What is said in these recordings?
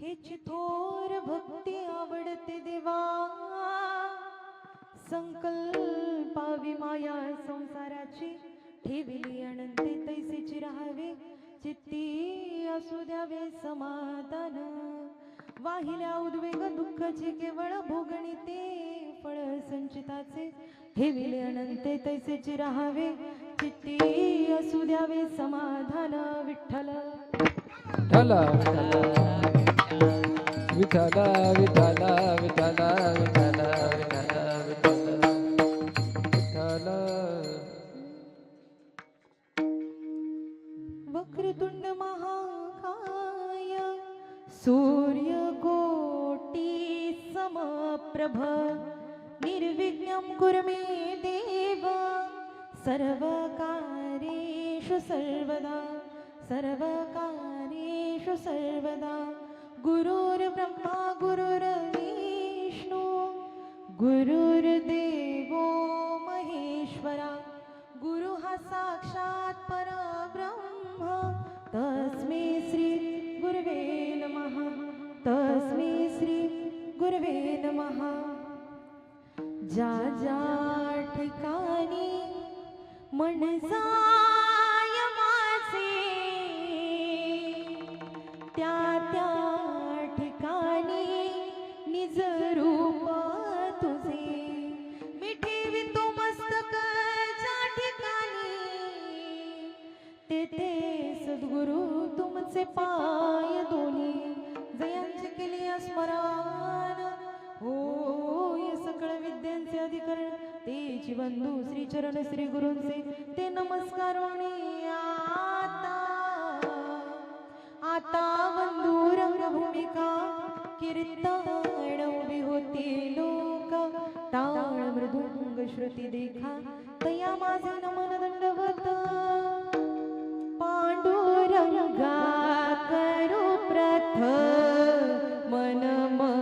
हेची थोर भक्ती आवडते देवा, संकल्पावी माया संसाराची ठेविली अनंते तैसेची राहावे चित्ती असू द्यावे समाधान. वाहिल्या उद्वेग दुःखाची केवळ भोगणिते फळ संचिताचे ठेविले अनंते तैसेची राहावे चित्ती असू द्यावे समाधान. विठ्ठल विठ्ठल विठ्ठल विठ्ठल विठ्ठल विठ्ठल विठ्ठल विठ्ठल. वक्रतुंड महाकाय सूर्यकोटी समप्रभ निर्विघ्नं कुरु मे देव सर्वकार्येषु सर्वदा सर्वकार्येषु सर्वदा. गुरुर्ब्रह्मा गुरुर्विष्णु गुरुर्देवो महेश्वरा गुरु हा साक्षात परब्रह्म तस्मै श्री गुरवे नमः तस्मै श्री गुरवे नमः. ज्या ज्या ठिकाणी मन जाय माझे त्या त्या ठिकाणी निज रूप तुझे मी ठेवितो मस्तक ज्या ठिकाणी तेथे सद्गुरु तुमचे पाय दोन्ही जयांचे केले स्मरण होय सकळ विद्यांचे अधिकरण तेची बंधू श्री चरण श्री गुरूंचे ते नमस्कारोणी आता बंधू रंगभूमिका कीर्तन उभी होती लोक टाळ मृदुंग श्रुती देखा तया माझे नमन दंडवत. पांडुरंगा करू प्रथम नमन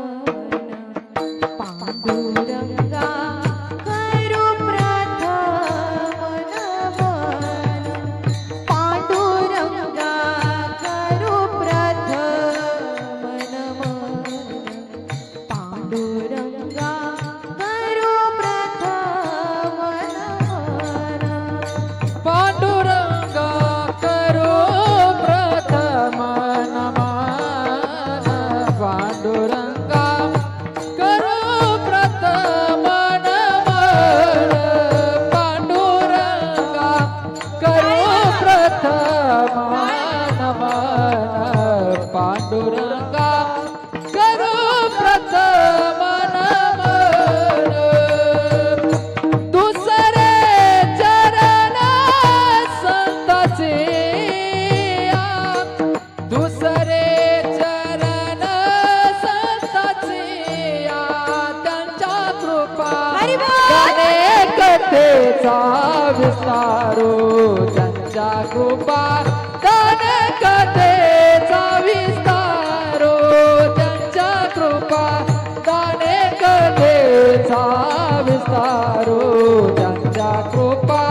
पांडुरंगा करू प्रथम नमन पांडुरंगा करू प्रथम नमन पांडुरंगा करू प्रथम नमन. पांडुरंगा करो प्रथम नमन पांडुरंगा करो प्रथम नमन पांडुरंगा करो प्रथम नमन पांडुरंगा करो प्रथम नमन. दुसरे चरण संताचे दुसरे चरण संताचे त्यांच्या कृपा कथेचा विस्तारो त्यांच्या कृपा कथेचा विस्तारो त्यांच्या कृपा कथेचा विस्तारो त्यांच्या कृपा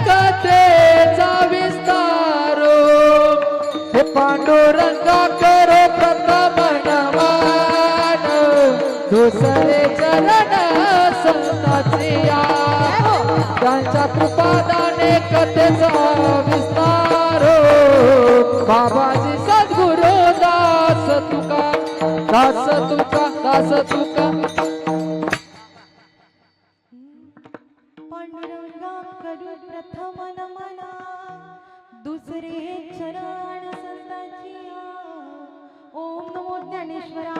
कथेचा विस्तारो. हे पांडुरंगा करो प्रथम नमन दुसरे चरण संताचे त्यांच्या कृपादाने कथेचा विस्तारो. बाबाजी सद्गुरु दास तुका दास तुका दास तुका. पांडुरंगा करू प्रथम नमन दुसरे चरण संतांची. ओम नमो ज्ञानेश्वरा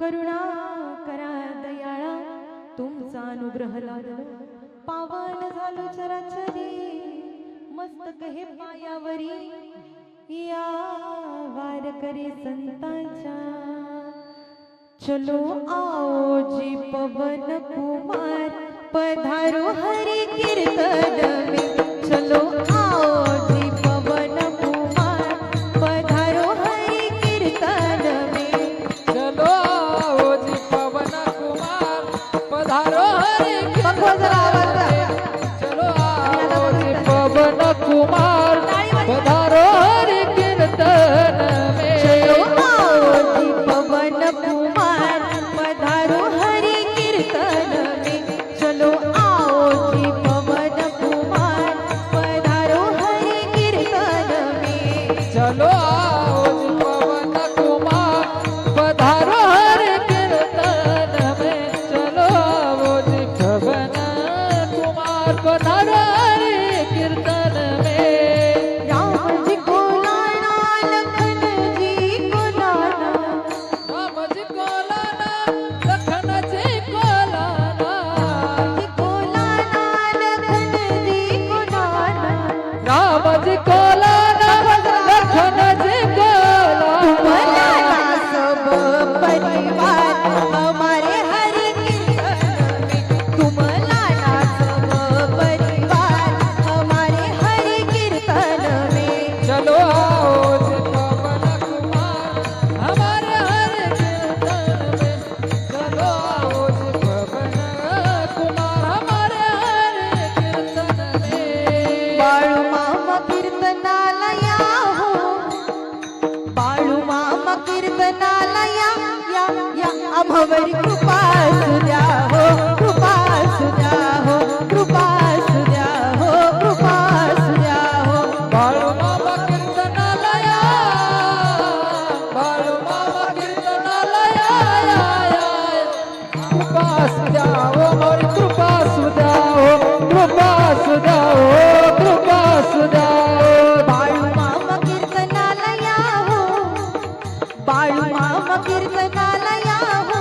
करुणा करा दयाळा तुमचा अनुग्रह लाभलो पावन झालो चराचरी मस्तक हे पायावरी या वारकरी संतांच्या. चलो आओ जी पवन कुमार पधारो हरि कीर्तन में चलो आओ जी पवन कुमार पधारो हरि कीर्तन में. चलो आओ जी पवन कुमार पधारो हरि कीर्तन में. चलो आओ जी पवन कुमार पधारो हरि कीर्तन में. चलो आम्हावरी कृपा असू द्या हो, कृपा असू द्या हो, कृपा असू द्या हो, कृपा असू द्या हो. बाळूमामा कीर्तनाला या, बाळूमामा कीर्तनाला या, कृपा असू द्या हो, मोरी कृपा असू द्या हो, कृपा असू द्या हो, कृपा असू द्या हो. बाळूमामा कीर्तनाला या हो, बाळूमामा कीर्तनाला या हो,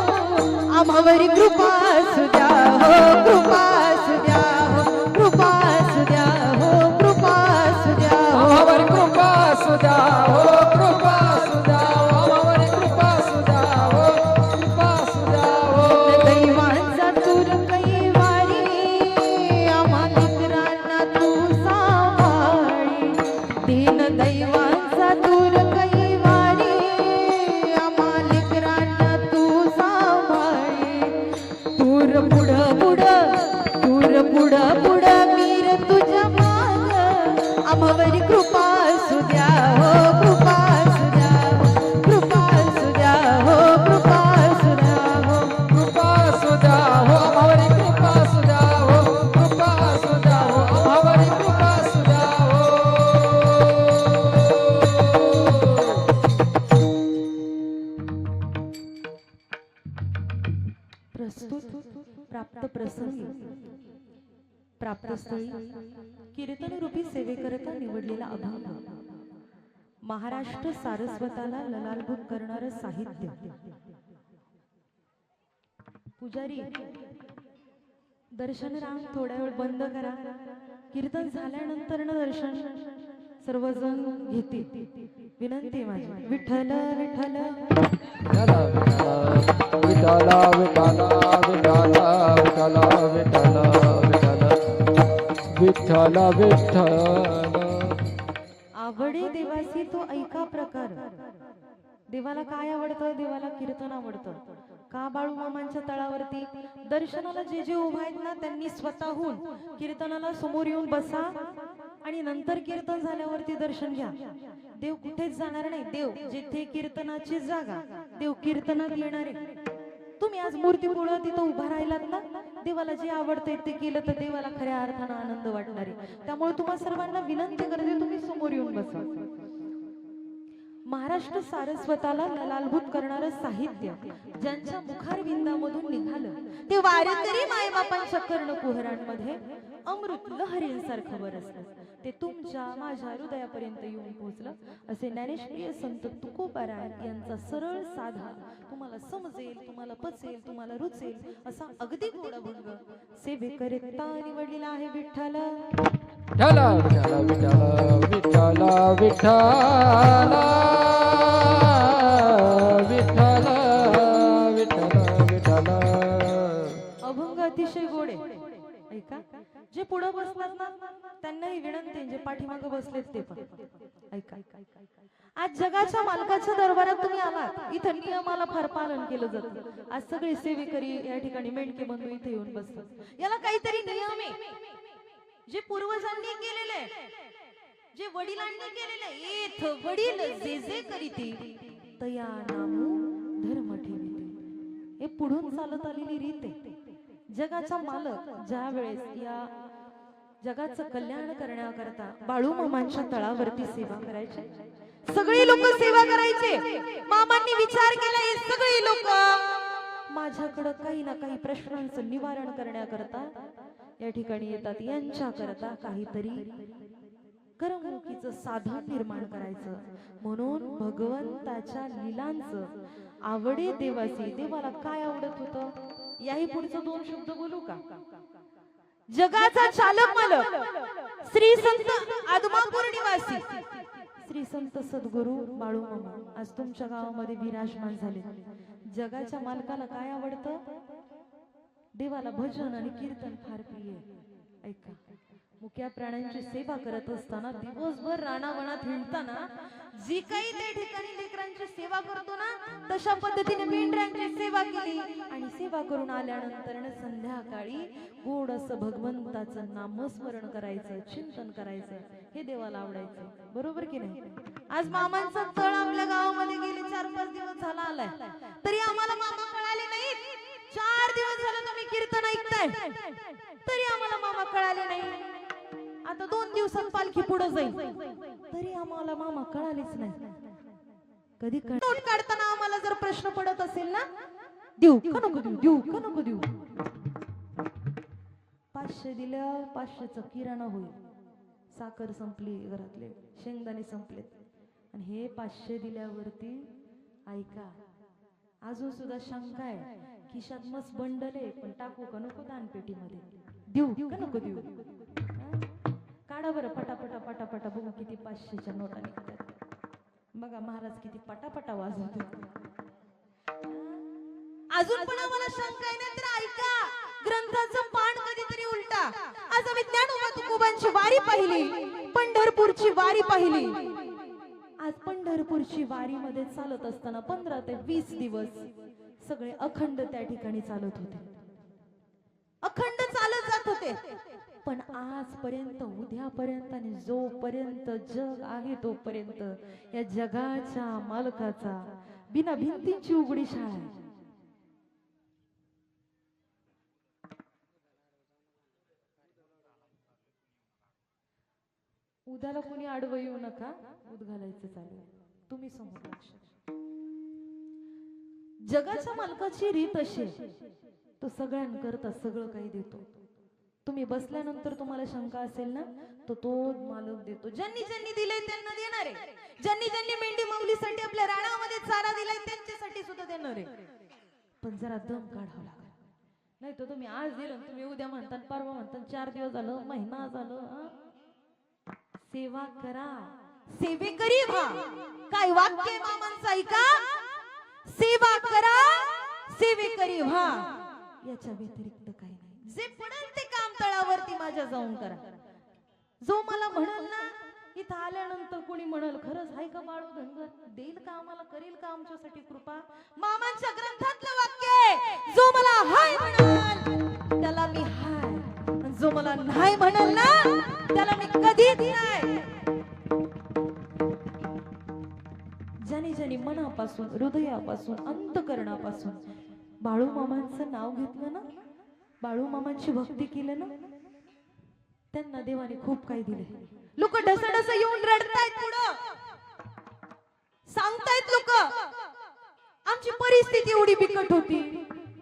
आम्हावरी कृपा असू द्या हो, कृपा असू द्या हो, कृपा असू द्या हो, कृपा असू द्या हो. आम्हावर कृपा असू द्या हो, कृपा असू द्या हो, आम्हावर कृपा असू द्या हो, कृपा असू द्या हो. दैवांचा तूर कैवारी आम्हा लेकरांना तू सांभाळी, दीन दैवांचा तूर कैवारी आम्हा लेकरांना तू सांभाळी. तूर पुढं पुढं, तूर पुढं पुढं, मीर तुझ्या माग, आम्हावरी कृपा असू द्या हो, कृपा असू द्या हो, कृपा असू द्या हो, कृपा असू द्या हो. कृपा असू द्या हो, आम्हावर कृपा असू द्या हो, कृपा असू द्या हो, आम्हावर कृपा असू द्या हो. प्रस्तुत प्राप्त प्रसंगी प्राप्तस्थळी कीर्तनरूपी सेवेकरता निवडलेला अभंग, महाराष्ट्र सारस्वताला ललालभूत करणारं साहित्य. पुजारी दर्शन रांग थोड्या वेळ बंद करा. कीर्तन झाल्यानंतर न दर्शन सर्वजण घेतील. विनंती माझी. विठ्ठल विठ्ठल विठ्ठल विठ्ठल विठ्ठल विठ्ठल विठ्ठल विठ्ठल विठ्ठल विठ्ठल. आवडे देवासी तो ऐका प्रकार. देवाला काय आवडतं? देवाला कीर्तन आवडतं. का बाळूमामांच्या तळावरती दर्शनाला जे जे उभा आहेत ना, त्यांनी स्वतःहून कीर्तनाला समोर येऊन बसा आणि नंतर कीर्तन झाल्यावरती दर्शन घ्या. देव कुठेच जाणार नाही. देव जिथे कीर्तनाची जागा, देव कीर्तनात येणार आहे. तुम्ही आज मूर्ती पुढं तिथं उभा राहिलात ना, देवाला जे आवडतंय ते केलं तर देवाला खऱ्या अर्थानं आनंद वाटणार आहे. त्यामुळे तुम्हा सर्वांना विनंती करते, तुम्ही समोर येऊन बसा. महाराष्ट्र सारस्वताला ललालभूत करणारं साहित्य ज्यांच्या मुखारविंदामधून निघालं, ते वारकरी मायबापांच्या कर्ण कुहरांमध्ये अमृत लहरींसारखं बरसलं. ते तुमच्या माझ्या हृदयापर्यंत येऊन पोहोचलं. असे ज्ञानेश्वरीय संत तुकोबाराय यांचा सरळ साधा, तुम्हाला समजेल, तुम्हाला पचेल, तुम्हाला रुचेल असा अगदी गोड अभंग सेवेकरता निवडलेला आहे. विठ्ठल विठ्ठल विठ्ठल विठ्ठल विठ्ठल विठ्ठल विठ्ठल विठ्ठल. अभंग अतिशय गोड आहे. ऐका, जे पुढे बसतात ना त्यांनाही विनंती, जे पाठीमागे बसलेत ते पण ऐका. आज जगाच्या मालकाच्या दरबारात तुम्ही आलात. इथं नियमाला फार पालन केलं जातं. आज सगळे सेवेकरी या ठिकाणी मेंढके बंधू इथे येऊन बसतात. याला काहीतरी नियम आहे, जे पूर्वजांनी केलेले, जे वडिलांनी केलेले. एथ वडील जे जे करीती तया नामू धर्म ठेविते. हे पुढून चालत आलेली रीत आहे. जगाचा मालक ज्या वेळेस या जगाचं कल्याण करण्याकरता बाळूमामांच्या तळावरती सेवा करायचे, सगळे लोक सेवा करायचे. मामांनी विचार केला, हे सगळे लोक माझ्याकडे काही ना काही प्रश्नांचं निवारण करण्याकरता या ठिकाणी येतात. यांच्याकरता काहीतरी करमणुकीचं साधन निर्माण करायचं. म्हणून भगवंताच्या लीलांचं आवडे देवासी. देवाला काय आवडत होतं? याही पुढचं दोन शब्द बोलू का? जगाचा चालक मालक श्री संत आदमापूर निवासी श्री संत सद्गुरु बाळूमामा आज तुमच्या गावामध्ये विराजमान झाले. जगाच्या मालकाला काय आवडतं? देवाला भजन आणि कीर्तन फार प्रिय. ऐका, मुक्या प्राण्यांची सेवा करत असताना, दिवसभर रानावनात हिंडताना जी काही त्या ठिकाणी लेकरांची सेवा करतो ना, तशा पद्धतीने मेंढरांची सेवा केली. आणि सेवा करून आल्यानंतर संध्याकाळी गोड असं भगवंताचं नामस्मरण करायचं, चिंतन करायचं. हे देवाला आवडायचं. बरोबर की नाही? आज मामांचा तळ आपल्या गावामध्ये गेले 4-5 दिवस झाला आलाय, तरी आम्हाला मामा कळाले नाहीत. नाही तरी आम्हाला मामा कळाले नाही. आता 2 दिवसात पालखी पुढे जाईल तरी आम्हाला मामा कळालेच नाही. कधी नोट काढताना आम्हाला जर प्रश्न पडत असेल ना, देऊ का नको देऊ, देऊ का नको देऊ. 500 दिलं, 500चा किराणा होईल. साखर संपली, घरातले शेंगदाणे संपले, आणि हे 500 दिल्यावरती ऐका अजून सुद्धा शंका आहे. खिशात मस्त बंडल आहे, पण टाकू का नको दानपेटीमध्ये, देऊ का नको देऊ. काढा बरं पटापटा पटापटा, बघू किती 500च्या नोटा निघतात. बघा महाराज किती पटापटा वाजवतात. अजून पण आम्हाला शंका आहे ना, तर ऐका ग्रंथाचं पान कधीतरी उलटा. आज आम्ही ज्ञानोबा तुकोबांची वारी पाहिली, पंढरपूरची वारी पाहिली. आज पंढरपूरची वारीमध्ये चालत असताना 15 ते 20 दिवस सगळे अखंड त्या ठिकाणी चालत होते, अखंड चालत जात होते. पण आजपर्यंत, उद्यापर्यंत आणि जोपर्यंत जग आहे तोपर्यंत या जगाच्या मालकाचा बिना भिंतीची उघडी शाळा आहे. उद्याला कोणी आडवं येऊ नका, उद घालायचं चालेल, तुम्ही समोर लक्ष. जगाच्या मालकाची रीत अशी, तो सगळ्यांकरता सगळं काही देतो. तुम्ही बसल्यानंतर तुम्हाला शंका असेल ना, तो मालक देतो. ज्यांनी ज्यांनी दिलंय त्यांना देणार आहे. ज्यांनी ज्यांनी मेंढी माऊलीसाठी आपल्या राणामध्ये चारा दिलाय त्यांच्यासाठी सुद्धा देणार आहे. पण जरा दम काढावा लागेल, नाही तर तुम्ही आज दिलं, तुम्ही उद्या म्हणता, परवा म्हणता, 4 दिवस झालं, महिना झालं. सेवा करा, सेवेकरी व्हा. काय वाक्य मामांचं ऐका, सेवा करा, सेवेकरी व्हा. याच्या व्यतिरिक्त काही नाही. जे पडेल ते काम तळावरती माझ्या जाऊन करा. जो मला म्हणल ना, इथं आल्यानंतर कोणी म्हणल खरंच आहे का बाळू धनगर, देईल का आम्हाला, करेल का आमच्यासाठी कृपा, मामांच्या ग्रंथातलं वाक्य आहे. जो मला हाय म्हणाल त्याला मी हाय, जो मला नाही म्हणाल ना त्याला मी कधीच नाही. ज्याने ज्याने मनापासून, हृदयापासून, अंतकरणापासून बाळू मामांचं नाव घेतलं ना, बाळू मामांची भक्ती केलं ना, त्यांना देवाने खूप काही दिले. लोक ढसढस येऊन रडतायत, पुढं सांगतायत लोक. आमची परिस्थिती एवढी बिकट होती,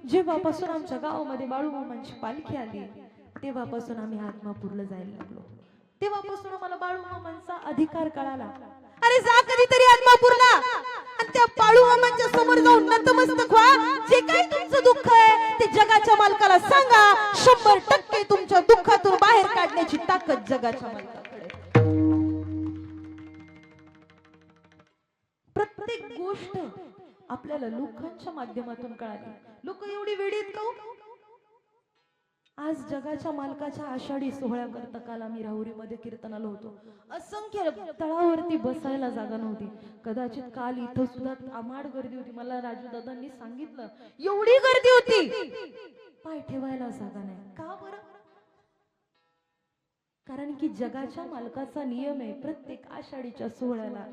जेव्हापासून आमच्या गावामध्ये बाळू मामांची पालखी आली तेव्हापासून आम्ही आत्मापूरला जायला लागलो. तेव्हापासून आम्हाला बाळू मामांचा अधिकार कळाला. अरे जा कधीतरी आत्मापूरला आणि त्या बाळू मामांच्या समोर जाऊन नतमस्तक व्हा. जे काही तुमचं दुःख आहे ते जगाच्या मालकाला सांगा. 100% तुमच्या दुःखातून बाहेर काढण्याची ताकद जगाच्या मालकाकडे. प्रत्येक गोष्ट आपल्याला लोकांच्या माध्यमातून कळाली. लोक एवढी वेडी आहेत का? आज जगाच्या मालकाच्या आषाढी सोहळ्याकरता काल आम्ही राहुरीमध्ये कीर्तनाला होतो. असंख्य तळावरती बसायला जागा नव्हती. कदाचित काल इथं सुद्धा अमाड गर्दी होती. मला राजू दादांनी सांगितलं एवढी गर्दी होती, पाय ठेवायला जागा नाही. का बरं? कारण की जगाच्या मालकाचा नियम आहे, प्रत्येक आषाढीच्या सोहळ्याला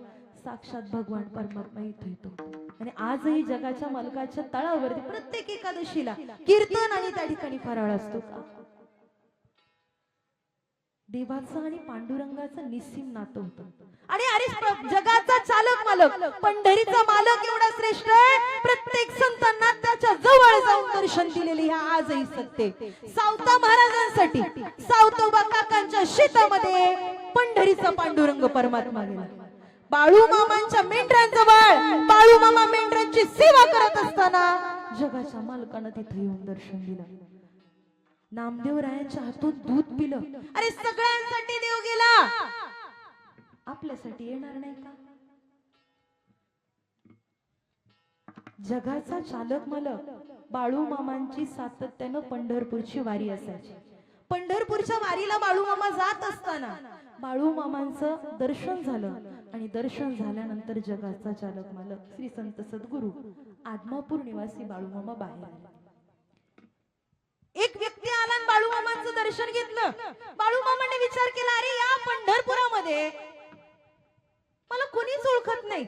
साक्षात भगवान परमात्मा इथे येतो. आणि आजही जगाच्या मालकाच्या तळावरती प्रत्येक एकादशीला कीर्तन आणि त्या ठिकाणी फराळ असतो. देवाचं आणि पांडुरंगाचं निस्सीम नातं होतं. आणि अरे जगाचा चालक मालक, पंढरीचा मालक एवढा श्रेष्ठ आहे, प्रत्येक संतांना त्याच्या जवळ जाऊन दर्शन दिलेले हे आजही सत्य. सावता महाराजांसाठी सावतोबा काकांच्या शेतामध्ये पंढरीचा पांडुरंग परमात्मा गेला. बाळू मामांच्या मेंढरांजवळ बाळू मामा मेंढरांची सेवा करत असताना जगाच्या मालकानं तिथे येऊन दर्शन दिलं. नामदेव रायांच्या हातून दूध पिलं. अरे सगळ्यांसाठी देव गेला, आपल्यासाठी येणार नाही का? जगाचा चालक मालक बाळू मामांची सातत्यानं पंढरपूरची वारी असायची. पंढरपूरच्या वारीला बाळू मामा जात असताना बाळू मामांचं दर्शन झालं. आणि दर्शन झाल्यानंतर जगाचा चालक मालक श्री संत सद्गुरू आदमापूर निवासी बाळू मामा बाहेर आले. एक व्यक्ती आला आणि बाळू मामांचं दर्शन घेतलं. बाळू मामाने विचार केला, अरे या पंढरपुरामध्ये मला कोणीच ओळखत नाही.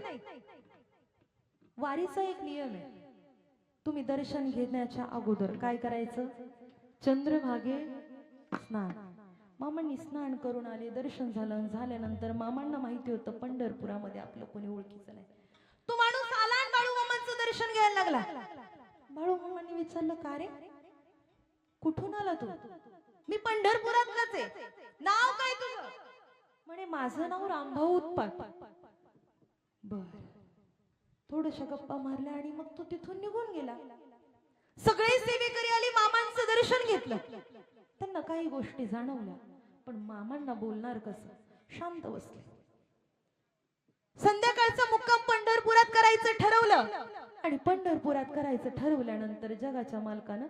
वारीचा एक नियम आहे, तुम्ही दर्शन घेण्याच्या अगोदर काय करायचं? चंद्रभागे स्नान. मामांनी स्नान करून आले, दर्शन झालं. झाल्यानंतर मामांना माहिती होतं पंढरपुरामध्ये आपलं कोणी ओळखीचं नाही. तो माणूस आला आणि बाळू मामांचं दर्शन घ्यायला लागला. बाळू मामांनी विचारलं, का रे, कुठून आला तू? मी पंढरपुरातलाच आहे. नाव काय तुझं? म्हणे माझं नाव रामभाऊ उत्पात. बर. थोड्याशा गप्पा मारल्या आणि मग तो तिथून निघून गेला. सगळे सेवेकरी आले, मामांचं दर्शन घेतलं. त्यांना काही गोष्टी जाणवल्या, पण मामांना बोलणार कसं, शांत बसले. संध्याकाळचा मुक्काम पंढरपुरात करायचं ठरवलं आणि पंढरपुरात करायचं ठरवल्यानंतर जगाच्या मालकानं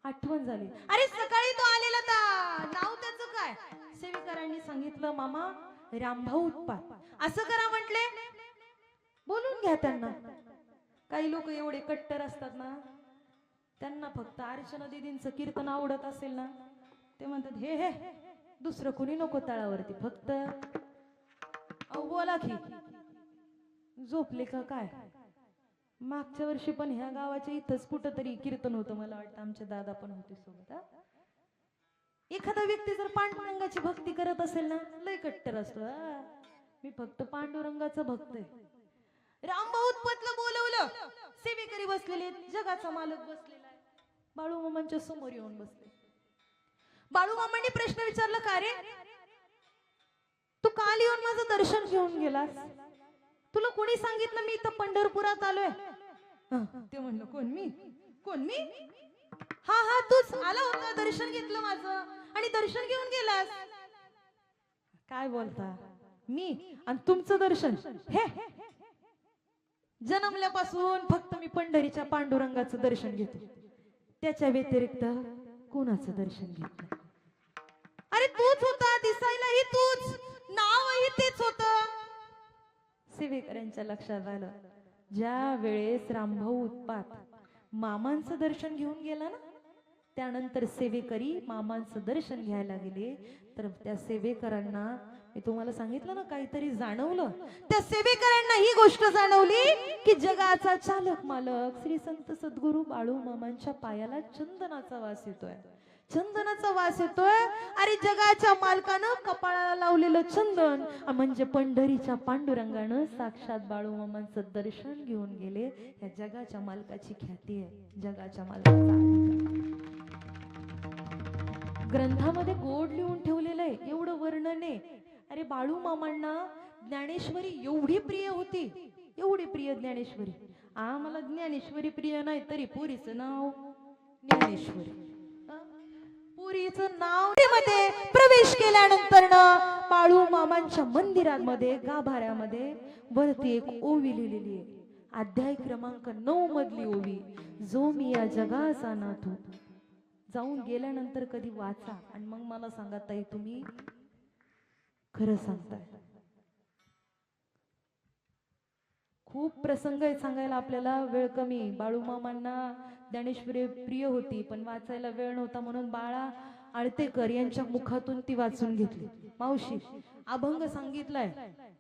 आठवण झाली. अरे सकाळी तो आलेला नाव त्याचं काय? सेवेकरांनी सांगितलं, मामा रामभाऊ उत्पात. असं करा म्हटले, बोलून घ्या त्यांना. काही लोक एवढे कट्टर असतात ना, त्यांना फक्त अर्चना दीदींचं कीर्तन आवडत असेल ना, ते म्हणतात हे हे दुसरं कोणी नको तळावरती, फक्त बोला की. झोपले का काय? मागच्या वर्षी पण ह्या गावाच्या इथंच कुठं तरी कीर्तन होतं, मला वाटतं आमचे दादा पण होते सोबत. एखादा व्यक्ती जर पांडुरंगाची भक्ती करत असेल ना, लय कट्टर असतो. मी फक्त पांडुरंगाचा भक्त आहे. रामभाऊ उत्पातला बोलवलं. सेवेकरी बसलेले, जगाचा मालक बसलेला आहे. बाळू मामांच्या समोर येऊन बसले. बाळू मामांनी प्रश्न विचारला, का रे, तू काल येऊन माझं दर्शन घेऊन गेलास? तुला कोणी सांगितलं मी इथं पंढरपुरात आलोय? ते म्हणलं, कोण मी? हा हा तूच आला होता, दर्शन घेतलं माझं आणि दर्शन घेऊन गेलास. काय बोलता? मी आणि तुमचं दर्शन? हे जन्मल्यापासून फक्त मी पंढरीच्या पांडुरंगाचं दर्शन घेतो, त्याच्या व्यतिरिक्त कोणाचं दर्शन घेत नाही. अरे तूच होता, दिसायलाही तूच, नावही तेच होत. सेवेकरांच्या लक्षात आलं, ज्या वेळेस रामभाऊ उत्पात मामांचं दर्शन घेऊन गेला ना, त्यानंतर सेवेकरी मामांचं दर्शन घ्यायला गेले, तर त्या सेवेकरांना, मी तुम्हाला सांगितलं ना, काहीतरी जाणवलं. त्या सेवेकरांना ही गोष्ट जाणवली की जगाचा चालक मालक श्री संत सद्गुरू बाळू मामांच्या पायाला चंदनाचा वास येतोय, चंदनाचा वास येतोय. अरे जगाच्या मालकानं कपाळाला लावलेलं चंदन म्हणजे पंढरीच्या पांडुरंगानं साक्षात बाळू मामांचं दर्शन घेऊन गेले. या जगाच्या मालकाची ख्याती आहे, जगाच्या मालकाचा ग्रंथामध्ये गोड लिहून ठेवलेलं आहे, एवढं वर्णन आहे. अरे बाळू मामांना ज्ञानेश्वरी एवढी प्रिय होती, एवढी प्रिय ज्ञानेश्वरी. आम्हाला ज्ञानेश्वरी प्रिय नाही, तरी पुरीचं नाव ज्ञानेश्वरी. पुरीचं नाव मध्ये प्रवेश केल्यानंतर बाळू मामांच्या मंदिरामध्ये गाभाऱ्यामध्ये वरती एक ओवी लिहिलेली आहे, अध्याय क्रमांक 9 मधली ओवी. जो मी या जगाचा नाथ होतो. जाऊन गेल्यानंतर कधी वाचा आणि मग मला सांगा, ताई तुम्ही खरं सांगताय. खूप प्रसंग आहे सांगायला, आपल्याला वेळ कमी. बाळू मामांना ज्ञानेश्वरी प्रिय होती, पण वाचायला वेळ नव्हता, म्हणून बाळा आळतेकर यांच्या मुखातून ती वाचून घेतली. मावशी अभंग सांगितलाय,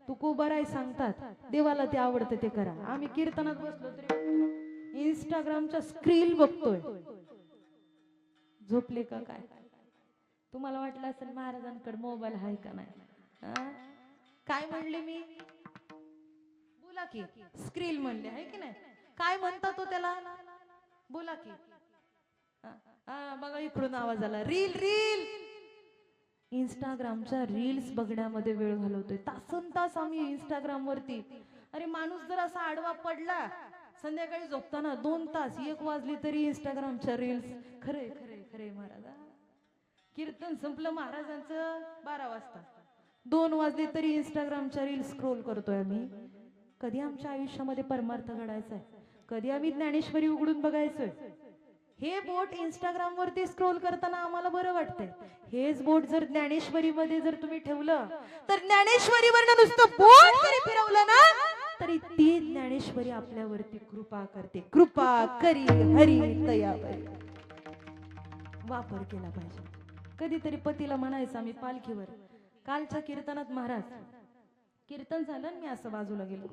तुकोबाराय सांगतात, देवाला ते आवडतं ते करा. आम्ही कीर्तनात बसलो तरी इंस्टाग्रामच्या स्क्रील बघतोय. झोपले का काय? तुम्हाला वाटलं असेल महाराजांकडे मोबाईल आहे का नाही. काय म्हणले मी? बोला की. स्क्रील म्हणले आहे की नाही? काय म्हणतात तो त्याला? बोला की. बघा इकडून आवाज आला. Reel reel. इंस्टाग्रामच्या रील्स बघण्यामध्ये वेळ घालवतोय. तासन तास आम्ही इंस्टाग्राम वरती. अरे माणूस जर असा आडवा पडला संध्याकाळी झोपताना 2 तास 1 वाजली तरी इंस्टाग्रामच्या रील्स. खरे खरे खरे महाराज. कीर्तन संपलं महाराजांचं 12 वाजता, 2 वाजले तरी इंस्टाग्रामच्या रील्स स्क्रोल करतोय आम्ही. कधी आमच्या आयुष्यामध्ये परमार्थ घडायचा आहे? कधी आम्ही ज्ञानेश्वरी उघडून बघायचोय? हे बोट इंस्टाग्राम वरती स्क्रोल करताना आम्हाला बरं वाटतंय. हेच बोट जर ज्ञानेश्वरी मध्ये जर तुम्ही ठेवलं तर ज्ञानेश्वरीवर नुसतं बोट जरी फिरवलं ना तरी ती ज्ञानेश्वरी आपल्यावरती कृपा करते. कृपा करी हरी तयावरी. वापर केला पाहिजे. कधीतरी पतीला म्हणायचं आम्ही पालखीवर. कालच्या कीर्तनात महाराज कीर्तन झालं, मी असं बाजूला गेलो.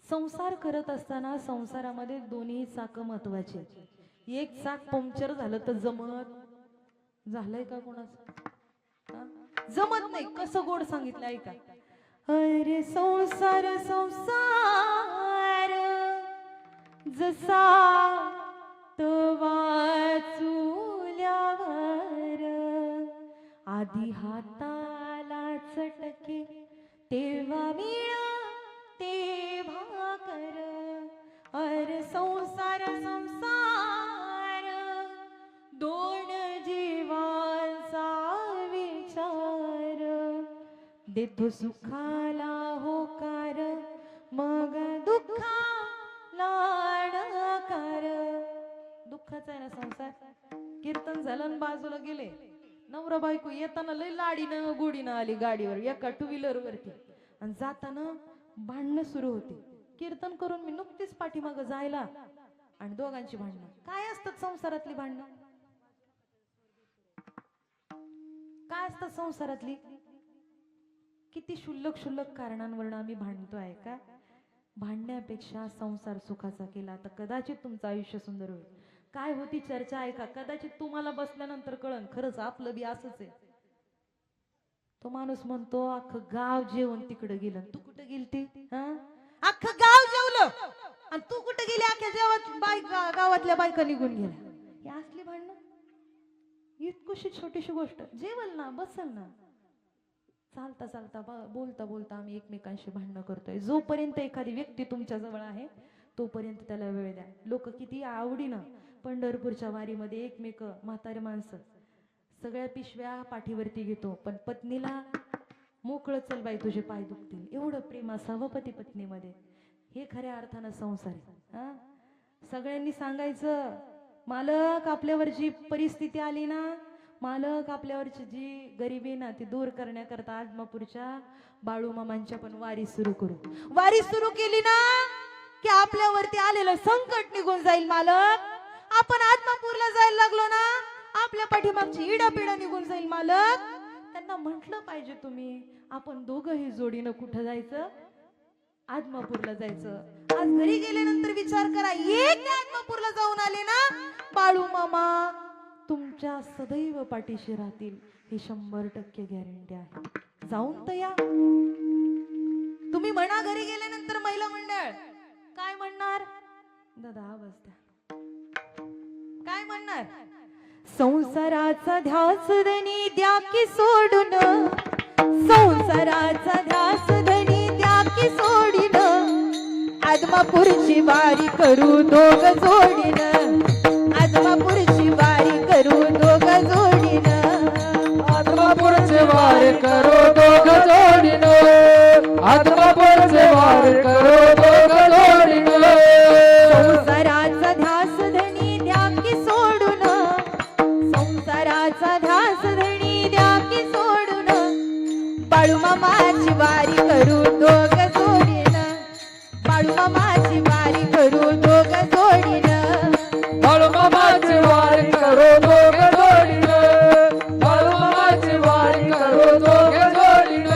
संसार करत असताना संसारामध्ये दोन्ही चाक महत्वाचे. एक चाक पंक्चर झालं तर जमत झालंय का कोणाचं? हा? जमत नाही कसं गोड सांगितलं ऐका. अरे संसार संसार जसा तवा चुल्यावर आधी हाताला चटके तेव्हा मिळते भाकर. अरे संसार संसार दोन जीवांचा विचार देतो सुखाला होकार मग दुःखाला नकार. दुःखाचा आहे ना संसार. कीर्तन झालं आणि बाजूला गेले. नवरा बायको येताना लय लाडीनं गोडीनं आली गाडीवर एका टू व्हीलर वरती आणि जाताना भांडणं सुरू होती. कीर्तन करून मी नुकतीच पाठीमागं जायला आणि दोघांची भांडणं. काय असतात संसारातली भांडणं? काय असतात संसारातली? किती शुल्लक शुल्लक कारणांवरून आम्ही भांडतोय का? भांडण्यापेक्षा संसार सुखाचा केला तर कदाचित तुमचं आयुष्य सुंदर होईल. काय होती चर्चा ऐका. कदाचित तुम्हाला बसल्यानंतर कळन खरंच आपलं बी असंच आहे. तो माणूस म्हणतो अख्खं गाव जेवण तिकडे गेलं. तू कुठे गेलती? अख्खं गाव जेवलं आणि तू कुठे गेली? अख्ख्या जेवण गावातल्या बायका निघून गेल्या. ही असली भांडणं. इतकुशी छोटीशी गोष्ट जेवल ना बसल ना चालता चालता बोलता बोलता आम्ही एकमेकांशी भांडणं करतोय. जोपर्यंत एखादी व्यक्ती तुमच्या जवळ आहे तोपर्यंत त्याला वेळ द्या. लोक किती आवडीनं पंढरपूरच्या वारीमध्ये एकमेक म्हातारे माणसं सगळ्या पिशव्या पाठीवरती घेतो पण पत्नीला मोकळं चल बाई तुझे पाय दुखतील एवढं प्रेम असावं पती पत्नीमध्ये. हे खऱ्या अर्थानं संसार आहे. सगळ्यांनी सांगायचं मालक आपल्यावर जी परिस्थिती आली ना, मालक आपल्यावरची जी गरिबी ना ती दूर करण्याकरता आदमापूरच्या बाळूमामांच्या पण वारी सुरू करू. वारी सुरू केली ना की आपल्यावरती आलेलं संकट निघून जाईल मालक. आपण आदमापूरला जायला लागलो ना आपल्या पाठीमागची इडापिडा निघून जाईल मालक. त्यांना म्हटलं पाहिजे तुम्ही आपण दोघंही जोडीनं कुठं जायचं? आदमापूरला जायचं. आज घरी गेल्यानंतर विचार करा एक आदमापूरला जाऊन आले ना बाळू मामा तुमच्या सदैव पाठीशी राहतील ही 100% गॅरंटी आहे. जाऊन तर या. तुम्ही म्हणा घरी गेल्यानंतर महिला मंडळ काय म्हणणार? दादा बसत्या काय म्हणणार? संसाराचा ध्यास धनी द्या की सोडून, संसाराचा ध्यास धनी द्या की सोडीन, आदमापूरची वारी करू दोघ जोडीन, आदमापूरची वारी करू दोघ जोडीन, आदमापूरची वारी करू दोघ जोडीन, आदमापूरची वारी करू दोघ जोडीन. संसाराचा ध्यास धनी द्या की सोडून, संसाराचा ध्यास धनी द्या की सोडून, बाळूमामाची वारी करू दोघ जोडीन, बाळूमामाची वारी करू दोघ जोडीन, बाळूमामाची वारी करू दोघ जोडीन, बाळूमामाची वारी करू दोघ जोडीन.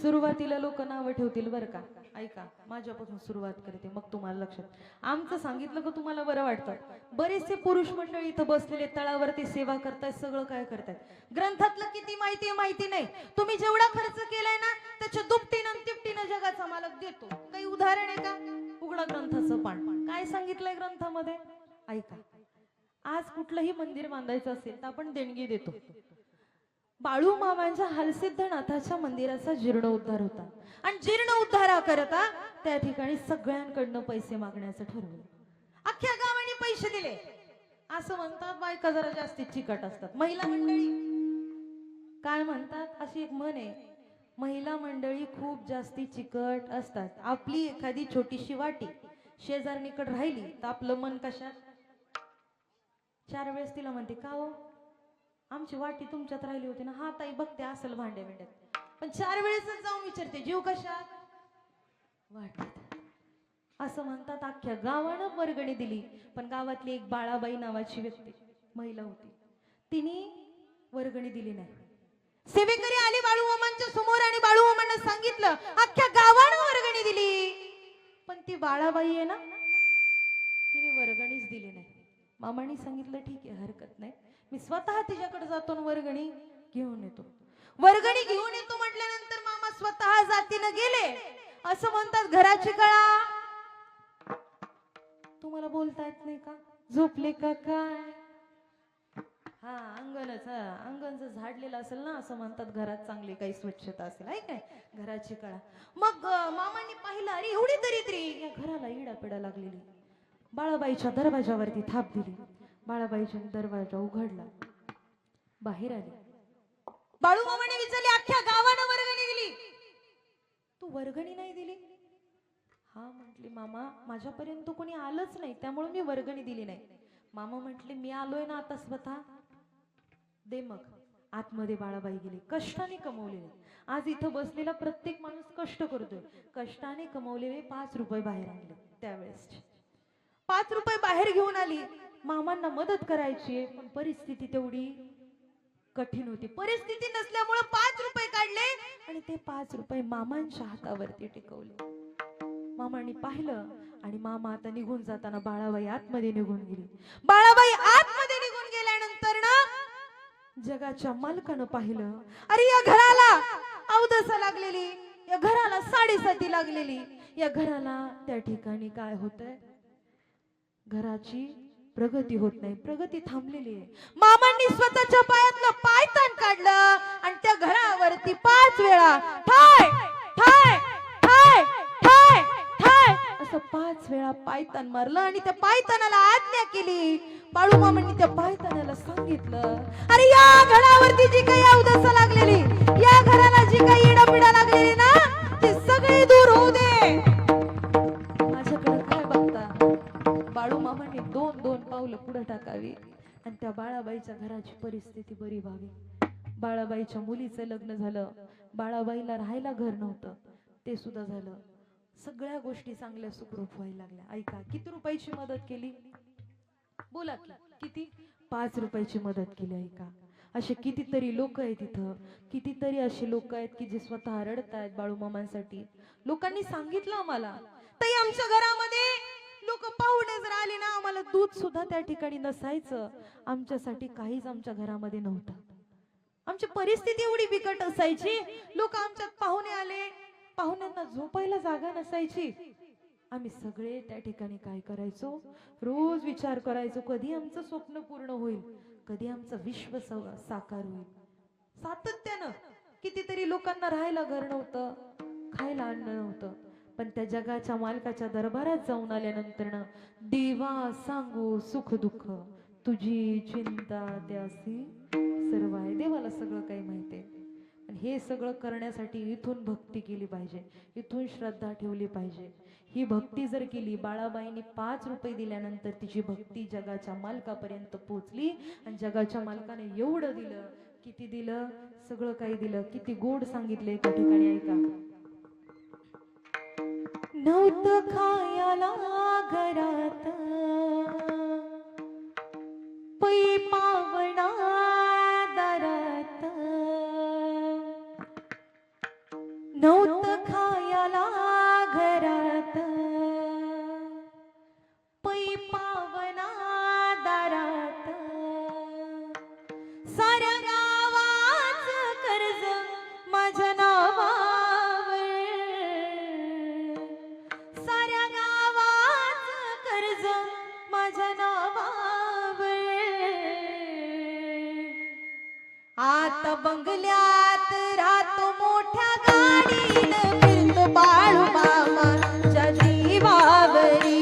सुरुवातीला लोक नावं ठेवतील बरं का. ऐका माझ्यापासून सुरुवात करते मग तुम्हाला लक्षात. आमचं सांगितलं का तुम्हाला बरं वाटतं. बरेचसे पुरुष मंडळी इथं बसलेले तळावरती सेवा करतायत सगळं काय करतायत. ग्रंथातलं किती माहिती नाही. तुम्ही जेवढा खर्च केलाय ना त्याच्या दुपटीनं तिपटीनं जगाचा मालक देतो. काही उदाहरण आहे का? उघडा ग्रंथाचं पान. काय सांगितलंय ग्रंथामध्ये ऐका. आज कुठलंही मंदिर बांधायचं असेल तर आपण देणगी देतो. बाळूमामांच्या हलसिद्धनाथाच्या मंदिराचा जीर्णोद्धार होता आणि जीर्णोद्धाराकरता त्या ठिकाणी सगळ्यांकडनं पैसे मागण्याचं ठरवलं. अख्ख्या गावाने पैसे दिले. असं म्हणतात बायका जरा जास्ती चिकट असतात. महिला मंडळी काय म्हणतात? अशी एक म्हण आहे, महिला मंडळी खूप जास्ती चिकट असतात. आपली एखादी छोटीशी वाटी शेजारणीकडे राहिली तर आपलं मन कशात? 4 वेळेस तिला म्हणते का हो आमची वाटी तुमच्यात राहिली होती ना. हा ताई बघते असेल भांड्या बिंड्यात. पण 4 वेळेसच जाऊन विचारते जीव कशात? वाटीत. असं म्हणतात. अख्ख्या गावानं वर्गणी दिली पण गावातली एक बाळाबाई नावाची व्यक्ती महिला होती तिने वर्गणी दिली नाही. सेवेकरी आले बाळूमामांच्या समोर आणि बाळूमामांना सांगितलं अख्ख्या गावानं वर्गणी दिली पण ती बाळाबाई आहे ना मामाने सांगितलं ठीक आहे, हरकत नाही, मी स्वतः तिच्याकडे जातो आणि वर्गणी घेऊन येतो. वर्गणी घेऊन येतो म्हटल्यानंतर मामा स्वतः जातीनं गेले. असं म्हणतात घराची कळा. तुम्हाला बोलता येत नाही का? झोपले का काय? हा अंगणच, हा अंगणचं झाडलेलं असेल ना, असं म्हणतात घरात चांगली काही स्वच्छता असेल, आहे काय घराची कळा. मग मामांनी पाहिलं, अरे एवढी दरिद्री, या घराला इडापिडा लागलेली. बाळाबाईच्या दरवाजावरती थाप दिली. बाळाबाईच्या दरवाजा उघडला, बाहेर आली. बाळू मामाने विचारले, अख्ख्या गावानं वर्गणी दिली, तू वर्गणी नाही दिली? हा म्हटली, मामा माझ्यापर्यंत कोणी आलंच नाही, त्यामुळे मी वर्गणी दिली नाही. मामा म्हटले, मी आलोय ना आता स्वतः, दे मग. आतमध्ये बाळाबाई गेली. कष्टाने कमवलेले, आज इथं बसलेला प्रत्येक माणूस कष्ट करतोय, कष्टाने कमवलेले 5 रुपये बाहेर आणले. त्यावेळेस 5 रुपये बाहेर घेऊन आली. मामांना मदत करायची, पण परिस्थिती तेवढी कठीण होती. परिस्थिती नसल्यामुळे 5 रुपये काढले आणि ते 5 रुपये मामांच्या हातावरती टिकवले. मामांनी पाहिलं आणि मामा आता निघून जाताना बाळाबाई आतमध्ये निघून गेली. बाळाबाई आतमध्ये निघून गेल्यानंतर ना जगाच्या मालकानं पाहिलं, अरे या घराला अवदसा लागलेली, या घराला साडेसाती लागलेली, या घराला त्या ठिकाणी काय होतंय, घराची प्रगती होत नाही, प्रगती थांबलेली आहे. मामांनी स्वतःच्या पायातलं पायतान काढलं आणि त्या घरावरती 5 वेळा ठाय ठाय ठाय ठाय ठाय असं 5 वेळा पायतान मारलं आणि त्या पायतानाला आज्ञा केली. बाळू मामांनी त्या पायतानाला सांगितलं, अरे या घरावरती जी काही अवदसा लागलेली, या घराला जी काही इडापिडा लागलेली ना, ते सगळे दूर होऊ दे. माझ्याकडे काय बघता? बाळू मामांनी 2-2 पावलं पुढे टाकावी आणि त्या बाळाबाईच्या घराची परिस्थिती बरी व्हावी. बाळाबाईच्या मुलीचं लग्न झालं, बाळाबाईला राहायला घर नव्हतं, ते सुद्धा झालं. सगळ्या गोष्टी चांगल्या सुखरूप व्हायला लागल्या. ऐका, किती रुपयाची मदत केली? बोला की किती? 5 रुपयाची मदत केली. ऐका, असे कितीतरी लोक आहेत इथं, कितीतरी असे लोक आहेत की जे स्वतः रडतायत बाळूमामांसाठी. लोकांनी सांगितलं आम्हाला, ताई आमच्या घरामध्ये लोक पाहुणे जर आले ना, आम्हाला दूध सुद्धा त्या ठिकाणी नसायचं, आमच्यासाठी काहीच आमच्या घरामध्ये नव्हतं. आमची परिस्थिती एवढी बिकट असायची, लोक आमच्यात पाहुणे आले, पाहुण्यांना झोपायला जागा नसायची. आम्ही सगळे त्या ठिकाणी काय करायचो, रोज विचार करायचो, कधी आमचं स्वप्न पूर्ण होईल, कधी आमचं विश्व साकार होईल. सातत्यानं कितीतरी लोकांना राहायला घर नव्हतं, खायला अन्न नव्हतं, पण त्या जगाच्या मालकाच्या दरबारात जाऊन आल्यानंतर ना, देवा सांगू सुख दुःख, तुझी चिंता त्यासी सर्व आहे. देवाला सगळं काही माहिती आहे. पण हे सगळं करण्यासाठी इथून भक्ती केली पाहिजे, इथून श्रद्धा ठेवली पाहिजे. ही भक्ती जर केली, बाळाबाईंनी 5 रुपये दिल्यानंतर तिची भक्ती जगाच्या मालकापर्यंत पोहोचली आणि जगाच्या मालकाने एवढं दिलं. किती दिलं? सगळं काही दिलं. किती गोड सांगितले त्या ठिकाणी. ऐका, नव्हतं खायाला घरात पै पावणा दारात, नव्हतं खायाला घरात पै पावणा दारात, साऱ्या गावाचं कर्ज माझ्या नावावर, साऱ्या गावाचं कर्ज माझ्या नावावर, आता बंगल्यात राहतो, मोठ्या गाडीनं फिरतो बाळू मामाच्या जीवावरी,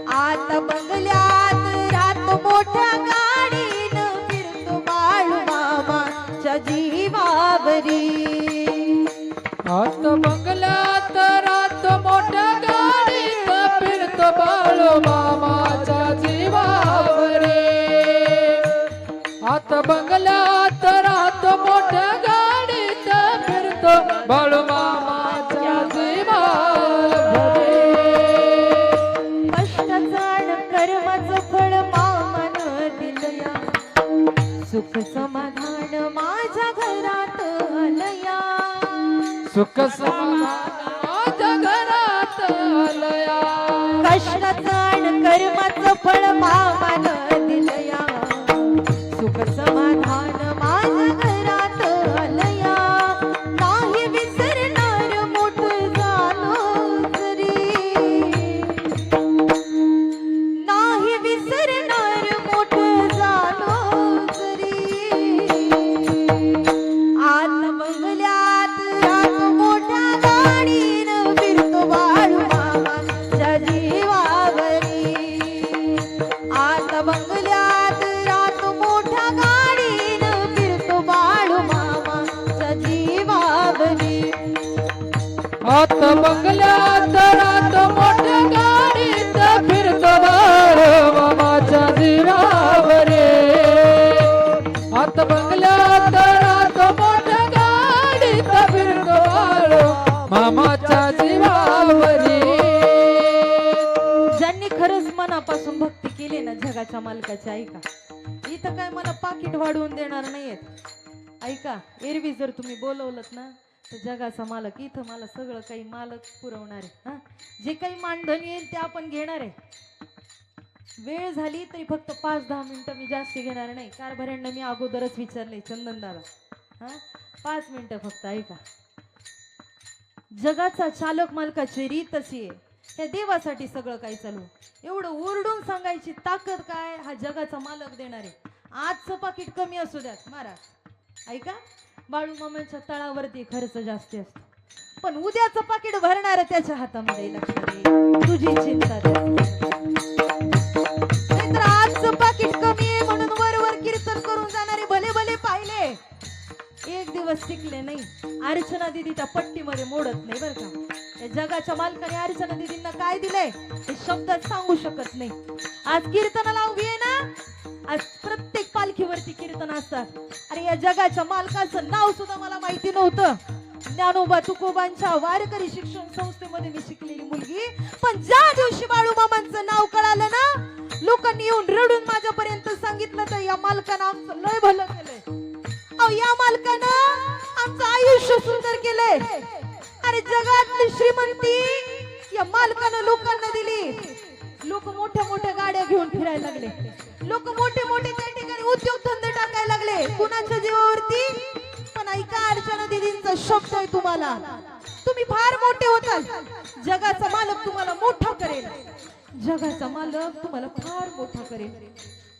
आता बंगल्यात राहतो, मोठ्या गाडीनं फिरतो बाळू मामाच्या जीवावरी. आता बंगल्यात राहतो, मोठ्या गाडीत फिरतो बाळू मामाच्या जीवावरी, आता बंगल्यात राहतो, मोठ्या गाडीत फिरतो बाळू मामाच्या जीवावरी. कष्टाचं आणि कर्माचं फळ मामानं दिलया, सुख समाधान माझ्या घरात आलया, सुख समाधान माझ्या घरात आलया. कष्टाचं आणि कर्माचं फळ मामानं दिलया सुख समाधान माझ्या घरात आलया नाही विसरणार मोठ झालो जरी नाही विसरणार मोठ झालो जरी आत बंगल्यात रात मोठ्या गाडीनं फिरतो बाळू मामाच्या जीवावरी आत बंगल्यात रात मोठ्या गाडीनं फिरतो बाळू मामाच्या जीवावरी आत बंगल्यात रात मोठ्या गाडीत फिरतो बाळू मामाच्या जीवावरे आत बंगल्यात रात मोठ्या गाडीत फिरतो बाळू मामाच्या जीवावरे ज्यांनी खरंच मनापासून भक्ती केली ना जगाच्या मालकाची ऐका इथं काय मला पाकिट वाढवून देणार नाहीयेत ऐका एरवी जर तुम्ही बोलवलत ना तर जगाचा मालक इथं मला सगळं काही मालक पुरवणार आहे हा जे काही मानधन येईल ते आपण घेणार आहे वेळ झाली तरी फक्त 5-10 मिनिटं मी जास्त घेणार नाही कारभाऱ्यांना मी अगोदरच विचारले चंदन दादा हा 5 मिनिटं फक्त ऐका जगाचा चालक मालकाची रीत अशी आहे त्या देवासाठी सगळं काही चालू एवढं ओरडून सांगायची ताकद काय हा जगाचा मालक देणार आहे आजचं पाकिट कमी असू द्यात महाराज ऐका बाळू मामाच्या तळावरती खर्च जास्ती असतो पण उद्याचं पाकिट भरणार त्याच्या हातामध्ये लक्षात येईल तुझी चिंता नाहीतर आजचं पाकिट कमी आहे म्हणून वर कीर्तन करून जाणारे भले भले पाहिले एक दिवस टिकले नाही अर्चना दीदी त्या पट्टीमध्ये मोडत नाही बरं का या जगाच्या मालकाने अर्चना दीदींना काय दिलंय हे शब्दात सांगू शकत नाही आज कीर्तनाला उभी आहे ना आज प्रत्येक पालखीवरती कीर्तन असतात अरे या जगाच्या मालकाचं नाव सुद्धा मला माहिती नव्हतं ज्ञानोबा तुकोबांच्या वारकरी शिक्षण संस्थेमध्ये मी शिकलेली मुलगी पण ज्या दिवशी बाळू मामांचं नाव कळालं ना लोकांनी येऊन रडून माझ्यापर्यंत सांगितलं तर या मालकानं आमचं लय भलं केलंय अहो या मालकानं आमचं आयुष्य सुंदर केलंय अरे जगातली श्रीमंती या मालकानं लोकांना दिली लोक मोठ्या मोठ्या गाड्या घेऊन फिरायला लागले लोक मोठे मोठे त्या ठिकाणी उद्योगधंदे टाकायला लागले कुणाच्या जीवावरती पण ऐका अर्चना दीदींचा शब्द आहे तुम्हाला तुम्ही फार मोठे होताल जगाचा मालक तुम्हाला मोठा करेल जगाचा मालक तुम्हाला फार मोठा करेल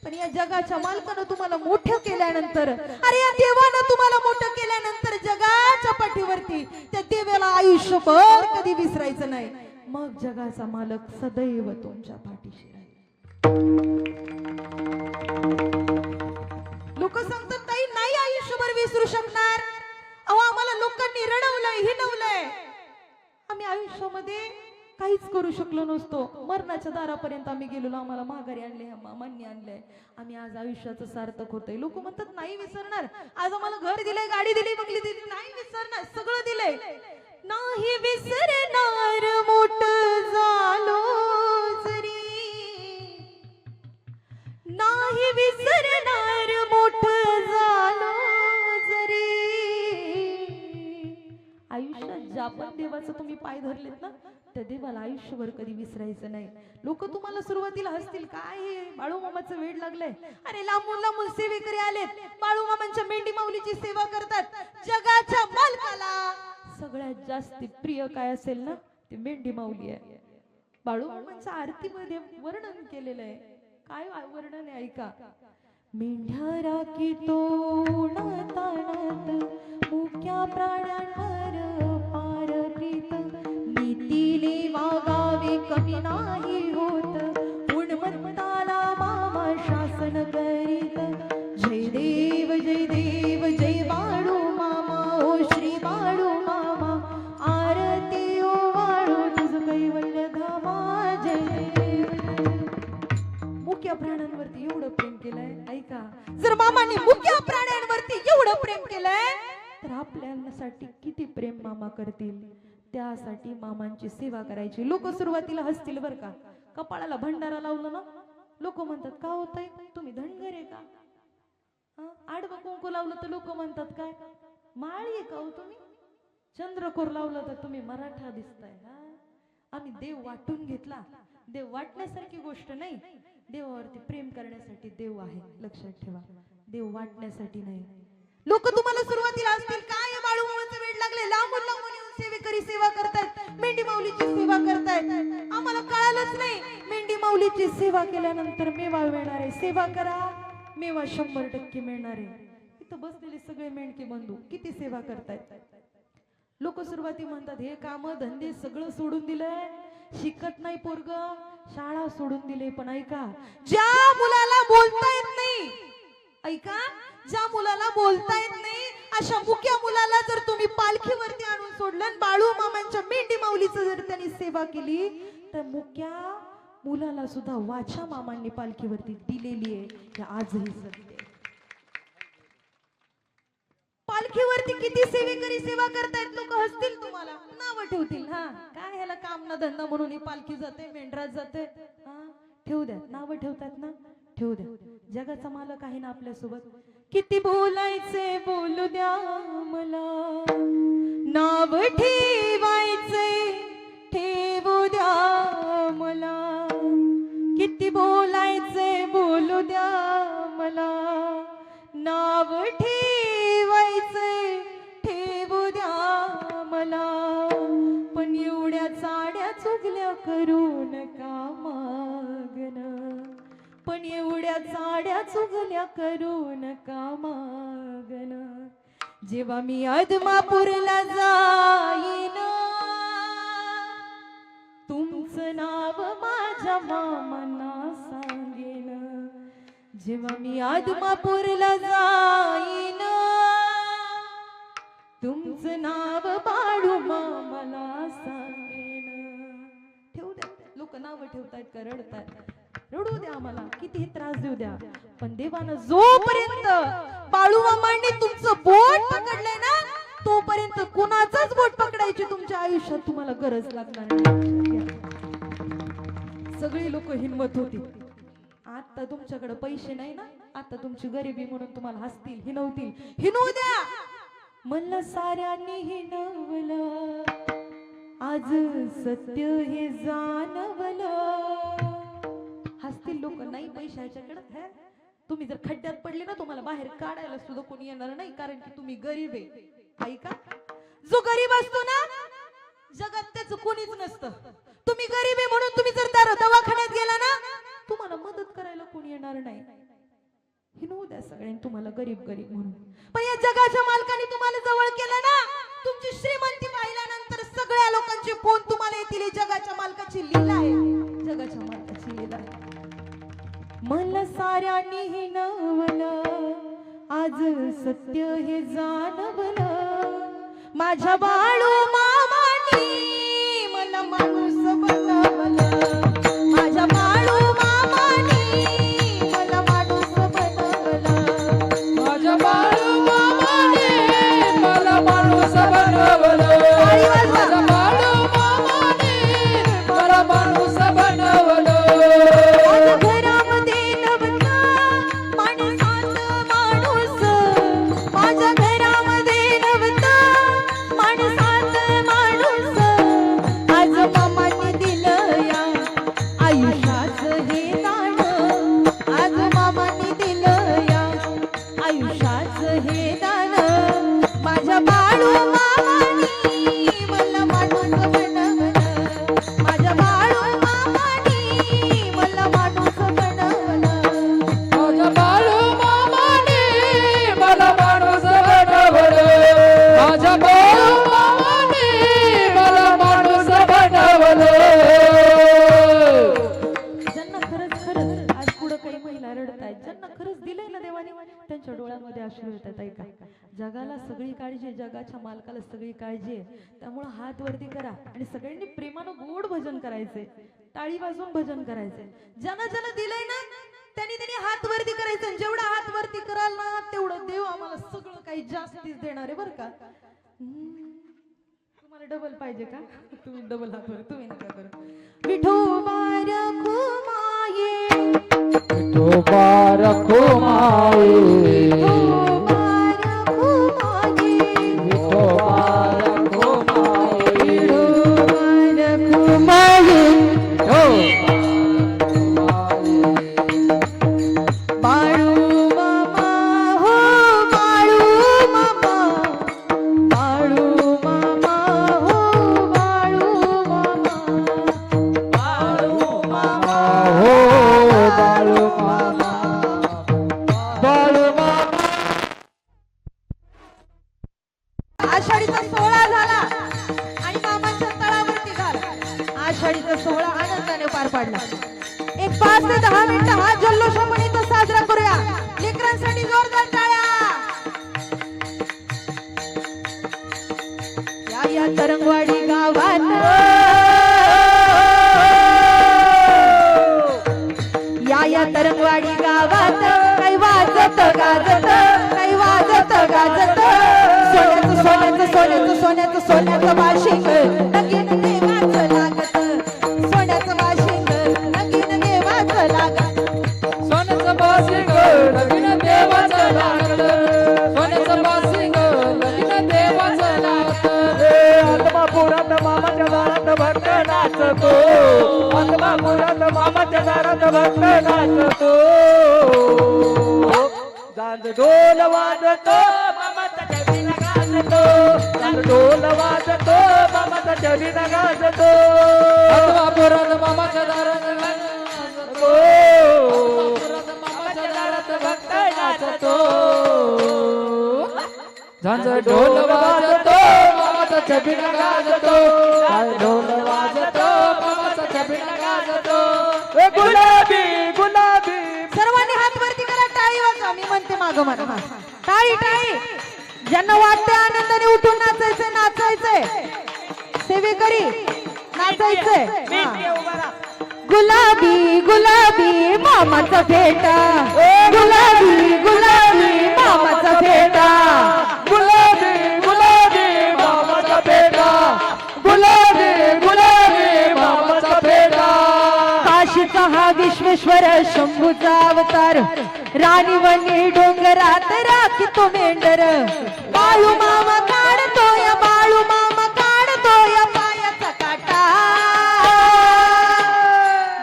पण या जगाच्या मालकानं तुम्हाला मोठं केल्यानंतर अरे या देवानं तुम्हाला मोठं केल्यानंतर जगाच्या पाठीवरती त्या देवाला आयुष्यभर कधी विसरायचं नाही मग जगाचा मालक सदैव तुमच्या पाठीशी राहील लोक सांगतात ताई नाही आयुष्यभर विसरू शकणार अहो आम्हाला लोकांनी रडवलंय हिणवलंय आम्ही आयुष्यामध्ये काहीच करू शकलो नसतो मरणाच्या दारापर्यंत आम्ही गेलो आम्हाला माघारी आणले मामांनी आणलंय आम्ही आज आयुष्याचं सार्थक होतंय लोक म्हणतात नाही विसरणार आज आम्हाला घर दिलंय गाडी दिली बंगली दिली नाही विसरणार सगळं दिलंय नाही विसरणार मोठ झालो जरी नाही विसरणार मोठ झालो जरी आयुष्यात ज्या पण देवाचं तुम्ही पाय धरलेत ना त्या देवाला आयुष्यभर कधी विसरायचं नाही लोक तुम्हाला सुरुवातीला हसतील काय हे बाळू मामाचं वेड लागलंय अरे लांबून लांबून सेवेकरी आलेत बाळू मामांच्या मेंढी माऊलीची सेवा करतात जगाच्या मालकाला सगळ्यात जास्त प्रिय काय असेल ना ते मेंढी माऊली आहे बाळू मामांच्या आरतीमध्ये वर्णन केलेलं आहे काय वर्णन आहे ऐका मेंढ्या राखीतो ताणत मुक्या प्राण्यांवर पारतीत नीतीले वागावे कमी नाही होत गुणवंताला मामा शासन करीत जय देव जय बाळू मामा ओ श्री बाळू मामा आरती ओ बाळू तुझ कैवल्य धामा जय देव मुक्या प्राण्यांवरती एवढं प्रेम केलंय ऐका जर मामाने मुक्या प्राण्यांवरती एवढं प्रेम केलंय तर आपल्यासाठी किती प्रेम मामा करतील त्यासाठी मामांची सेवा करायची लोक सुरुवातीला हसतील बर का कपाळाला भंडारा लावलं ना लोक म्हणतात का होतंय तुम्ही धनगर आहे का आडवं कुंकू लावलं तर लोक म्हणतात काय माळी आहे का हो तुम्ही चंद्रकोर लावलं तर तुम्ही मराठा दिसताय आम्ही देव वाटून घेतला. देव वाटण्यासारखी गोष्ट नाही. देवावरती प्रेम करण्यासाठी देव आहे, लक्षात ठेवा. देव वाटण्यासाठी नाही. लोक तुम्हाला सुरुवातीला असतील काय या बाळूमामाचं वेड लागले, लांबून लांबून येऊन सेवेकरी सेवा करतायत, मेंढी माऊलीची सेवा करतायत. आम्हाला कळालंच नाही. मेंढी माऊलीची सेवा केल्यानंतर मेवा मिळणार आहे. सेवा करा, मेवा 100% मिळणार आहे. इथं बसलेले सगळे मेंढके बंधू किती सेवा करतायत. लोक सुरुवाती म्हणतात हे काम धंदे सगळं सोडून दिलंय, शिकत नाही पोरग, शाळा सोडून दिले. पण ऐका, ज्या मुलाला बोलता येत नाही, ऐका, ज्या मुलाला बोलता येत नाही अशा मुक्या मुलाला जर तुम्ही पालखीवरती आणून सोडलं, बाळू मामांच्या मेंढी माऊलीचं जर त्यांनी सेवा केली, तर मुक्या मुलाला सुद्धा वाचा मामांनी पालखीवरती दिलेली आहे. हे आजही सत्य आहे. पालखीवरती किती सेवेकरी सेवा करतायत. लोक हसतील, तुम्हाला नाव ठेवतील. हा काय ह्याला काम ना धंदा म्हणून ही पालखी जाते, मेंढरात जाते. हा ठेवू द्या, नाव ठेवतात ना, ठेवू द्या. जगाचा मालक आहे ना आपल्या सोबत. किती बोलायचे बोलू द्या मला, नाव ठेवायचे ठेवू द्या मला. किती बोलायचे बोलू द्या मला, नाव ठेवायचे ठेवू द्या मला. पण एवढ्या चाड्या चुगल्या करू नका मागणं, पण एवढ्या चाड्या चुगल्या करू नका मागणं. जेव्हा मी आदमापूरला जाईन, तुमचं नाव माझ्या मामांना सांगेन. जेव्हा मी आदमापूरला जाईन, तुमचं नाव बाळू मामाला सांगेन. ठेवू द्या. लोक नाव ठेवतायत का रडतायत, रडू द्या, आम्हाला कितीही त्रास देऊ द्या. पण देवानं जोपर्यंत बाळू मामांनी तुमचं बोट पकडलंय ना, तोपर्यंत कुणाचंच बोट पकडायची तुमच्या आयुष्यात तुम्हाला गरज लागणार नाही. सगळी लोक हिंमत होती. आता तुमच्याकडे पैसे नाही ना, आता तुमची गरिबी म्हणून तुम्हाला हसतील, हिनवतील. हिनवू द्या. मला साऱ्यांनी हिनवलं, आज सत्य हे जाणवलं. हसतील लोक, नाही पैशाच्याकडे. तुम्ही जर खड्ड्यात पडले ना, तुम्हाला बाहेर काढायला सुद्धा कोणी येणार नाही, कारण की तुम्ही गरीब आहे. ऐका, जो गरीब असतो ना जगात त्याचं कोणीच नसतं. तुम्ही गरीब आहे म्हणून तुम्ही जर त्या दवाखान्यात गेला ना, तुम्हाला मदत करायला कोणी येणार नाही. हिनवू द्या सगळ्यांनी तुम्हाला गरीब गरीब म्हणून. पण या जगाच्या मालकाने तुम्हाला जवळ केलं ना, तुमची श्रीमंती पाहिल्यानंतर सगळ्या लोकांचे फोन तुम्हाला येतील. जगाच्या मालकाची लीला आहे, जगाच्या मालकाची लीला आहे. मला साऱ्यांनी हिनवलं, आज सत्य हे जाणवलं. माझ्या बाळू मामानी मला माणूस बनवलं. माझ्या बाळू मामानी मला माणूस बनवलं. माझ्या बाळू मामाने मला माणूस बनवलं. माझ्या बाळू मामाने मला माणूस बनवलं. माझ्या घरामध्ये नव्हतं माणसात माणूस, माझ्या घरामध्ये नव्हतं माणसात माणूस. आज मामाने दिलं या आयुष्याचं हे दान, आज मामाने दिलं या आयुष्याचं हे दान. माझ्या बाळू मामानी मला माणूस बनवलं. माझ्या बाळू मामानी मला माणूस बनवलं. माझ्या बाळू मामाने मला माणूस बनवलं. माझ्या बाळू मामाने मला माणूस बनवलं. ज्यांना खरंच खरंच आज पुढे काही महिला रडत आहेत, ज्यांना खरंच दिलंय ना देवाने, त्यांच्या डोळ्यामध्ये अश्रू येतात. ऐका, जगाला सगळी काळजी आहे, जगाच्या मालकाला सगळी काळजी आहे. त्यामुळे हात वरती करा आणि सगळ्यांनी प्रेमानं गोड भजन करायचे, टाळी वाजवून भजन करायचे. ज्यांना ज्यांना दिलंय ना त्यांनी हात वरती करायचं. जेवढा हात वरती कराल ना, तेवढं देव आम्हाला सगळं काही जास्तीच देणार आहे बरं का. तुम्हाला डबल पाहिजे का? तुम्ही डबल हात वर, तुम्ही नका करू. विठोबा रखो माये, विठोबा रखो माये, विठोबा रखो माये, विठोबा रखो माये, विठोबा रखो माये. पार पाडला. एक 5 ते 10 मिनिटं हा जल्लोष आपण इथं साजरा करूया. लेकरांसाठी जोरदार टाळ्या. या तरंगवाडी गावात या तरंगवाडी गावात काही वाजत गाजत काही वाजत गाजत सोन्याचं सोन्याचं सोन्याचं सोन्याचं सोन्याचं वाशिंग नगीन देवाचं लागत. सोन्याचं वाशिंग नगीन देवाचं लागत. सोन्याचं बासिंग नवीन देवाचं लागलं. सोन्याचं बासिंग नवीन देवाचं लागलं. आत्मापुरात मामाच्या दारात भक्त नाचतो. आत्मापुरात मामाच्या दारात भक्त नाचतो. चांद ढोल वाजतो मामाचा चवीला गाजतो. चांद ढोल वाजतो मामाचा चवीला गाजतो. आत्मापुरात मामाच्या दारात हो. मामाच्या दारात भक्त नाचतो. झांज ढोल वाजतो मामाचा छबिना गाजतो. ढोल वाजतो मामाचा छबिना गाजतो. ए गुलाबी गुलाबी सर्वांनी हात वरती करा. टाळी वाजवा. मी म्हणते मागं मागं. टाळी टाळी. ज्यांना वाटते आनंदाने उठून नाचायचंय नाचायचंय. सेवेकरी नाचायचंय. हा. गुलाबी गुलाबी मामाचा फेटा. गुलाबी गुलाबी मामाचा फेटा. गुलाबी गुलाबी मामाचा पेटा. गुलाबी गुलाबी मामाचा पेटा. काशीचा हा विश्वेश्वर शंभूचा अवतार. राणीवणी डोंगरात राखीतो मेंढर. बाळू मामा काढतोय बाळू मामा काढतोय पायाचा काटा.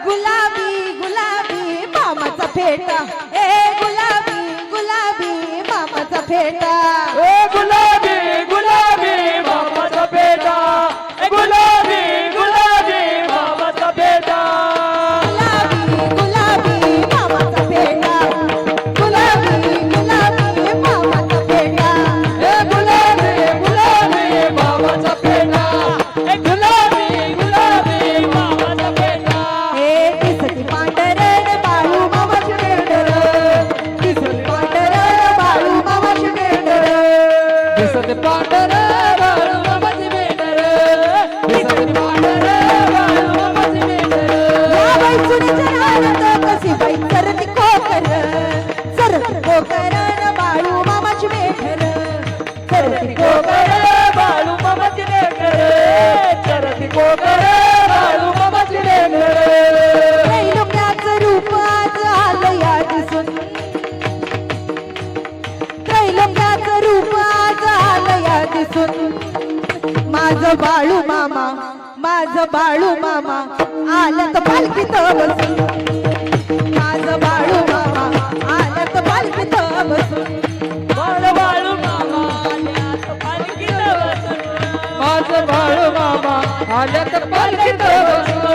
गुलाबी गुलाबी मामाचा फेटा. ए गुलाबी गुलाबी मामाचा फेटा. ए गुलाबी गुलाबी मामाचा पेटा. ए गुलाबी गुलाबी मामाचा पेटा. गुलाबी गुलाबी मामाचा फेटा. गुलाबी गुलाबी मामाचा फेटा. ए गुलाबी गुलाबी मामाचा पेटा. ए गुलाबी गुलाबी मामाचा पेटा. हे दिसती पांढरण बाळू मामाची मेंढर. दिसती पांढरण बाळू मामाची मेंढर. दिसत पांढर बाळू मामाची मेंढर. दिसत पांढर बाळू मामाची मेंढर. या बाई सुनेच्या रानात कशी बाई सरती कोकर. सरती कोकरण बाळू मामाची मेंढर. सरती कोकर बाळू मामाची लेकर. चरती कोकर बाळू मामाची लेकर. त्रैलोक्याचं रूप आज आलं या दिसून. त्रैलोक्याचं रूप आज आलं या दिसून. माझं बाळू मामा माझं बाळू मामा आलं तर पालखीत बसून. माझं बाळू मामा आलं तर पालखीत बसून. बाळ बाळू मामा आल्यात पालखीत बसून. माझं बाळू मामा आल्यात पालखीत बसून.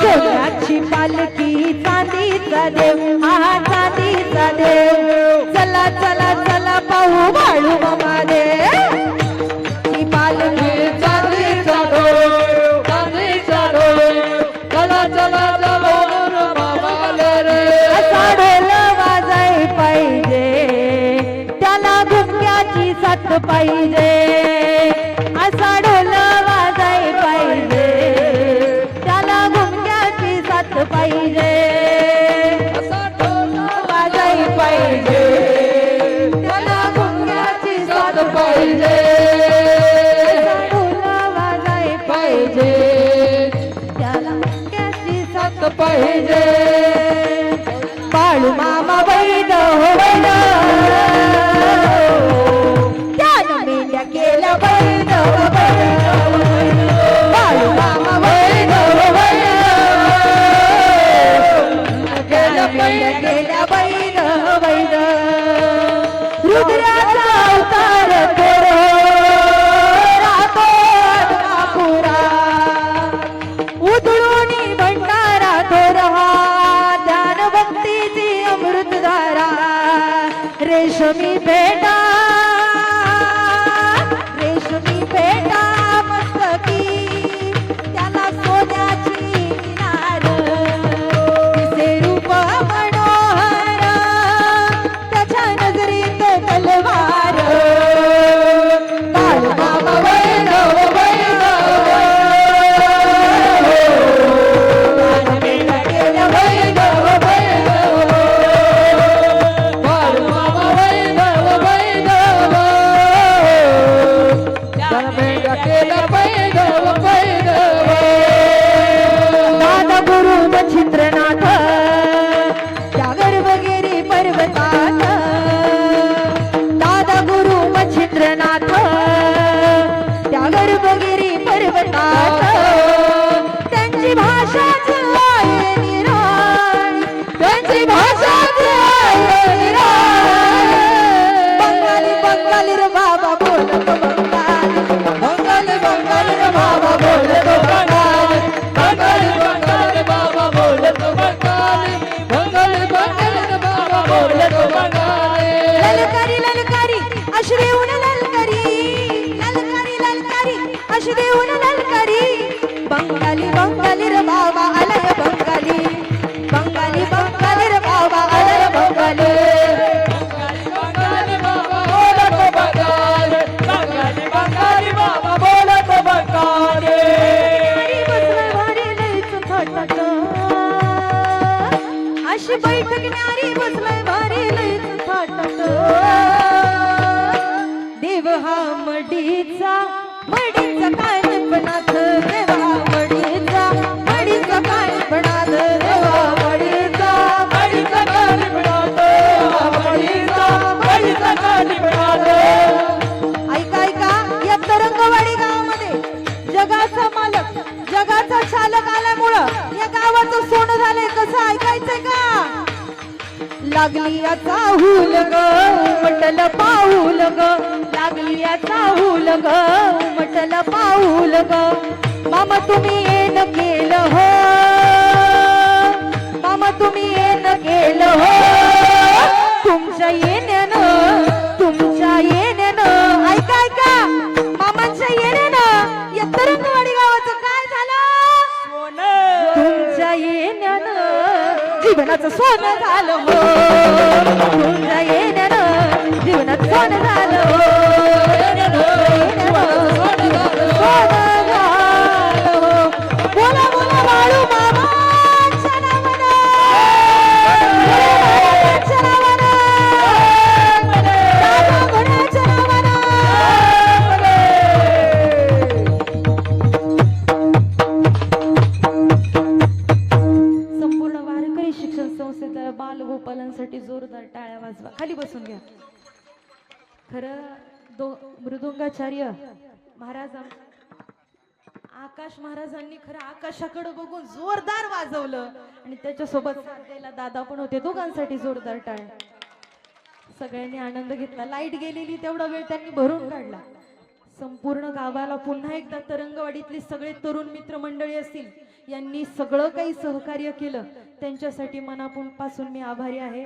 सोन्याची पालखी चांदीचा देव. हा चांदीचा देव. चला चला चला पाहू बाळू मामा देव. ही पालखी चांदीचा ढोल चांदीचा ढोल. चला चला चला मामाले रे. असा ढोल वाजाय पाहिजे. त्याला गुंग्याची साथ पाहिजे. असा ढोल वाजाय पाहिजे. त्याला गुंग्याची साथ पाहिजे. असा ढोल वाजाय पाहिजे. त्याला गुंग्याची साथ पाहिजे. असा ढोल वाजाय पाहिजे. त्याला गुंग्याची साथ पाहिजे. बाळू मामा वैद हो वैद. त्यानं मेंढ्या केल्या वैद हो वैद. बाळू मामा वैद हो वैद. त्यानं मेंढ्या केल्या वैद हो वैद. रुद्राचा अवतार थोर राहतो आदमापुरा. उधळूनी भंडारा थोर हा. ध्यान भक्तीची अमृतधारा. गेला पैदव पैदव दादा गुरु मच्छिंद्रनाथ त्या गर्भगिरी पर्वतात दादा गुरु मच्छिंद्रनाथ त्या गर्भगिरी पर्वतात त्यांची भाषाच आहे निराळी त्यांची भाषाच आहे निराळी बंगाली बंगाली रे बाबा बोलतो बंगाली बंगाली बंगाली रे बाबा बोलतो बंगाली बंगाली बंगाली बाबा बोलतो बंगाली बंगाली बंगाली रे बाबा बोलतो बंगाली ललकारी ललकारी अशी देऊन ललकारी ललकारी ललकारी अशी देऊन ललकारी बंगाली बंगाली रे बाबा आलय बंगाली बंगाली बंगाली रे बाबा आलय बंगाली बंगाली बाबा बोलतो बंगाली बंगाली बंगाली बाबा बोलतो बंगाली बसलं भारी लईच थाटात अशी बैठक न्यारी बसलाय भारी लईच थाटात देव हा मडीचा काळपणात देवा मडीचा काळपणात देवा मडीचा मडीचा काली बनातो मडीचा काली बनातो ऐका ऐका या तरंगवाडी गावामध्ये जगाचा मालक जगाचा चालक आल्यामुळं या गावाचं सोनं झालंय कसं ऐकायचंय का लागली याचा हुल ग उमटल पाऊल ग लागली याचा हुल ग उमटल पाऊल ग मामा तुम्ही येन केलं हो मामा तुम्ही येन केलं हो तुमच्या येण्यानं ऐका ऐका मामांच्या येण्यानं या तरंगवाडी गावाचं काय झालं तुमच्या येण्यानं जीवनाचं सोनं झालं हो तुमच्या येण्यानं जीवनात सोनं झालं हो सोनं झालं हो बोला बोला बाळू मामाच्या नावानं मामाच्या नावानं दादा गुणाच्या नावानं संपूर्ण वारकरी शिक्षण संस्थेतल्या बालगोपालांसाठी जोरदार टाळ्या वाजवा खाली बसून घ्या खरं मृदुंगाचार्य महाराज आकाश महाराजांनी खरं आकाशाकडे बघून जोरदार वाजवलं आणि त्याच्यासोबत साथ द्यायला दादा पण होते दोघांसाठी जोरदार टाळ्या सगळ्यांनी आनंद घेतला लाईट गेलेली तेवढा वेळ त्यांनी भरून काढला संपूर्ण गावाला पुन्हा एकदा तरंगवाडीतले सगळे तरुण मित्र मंडळी असतील यांनी सगळं काही सहकार्य केलं त्यांच्यासाठी मनापासून मी आभारी आहे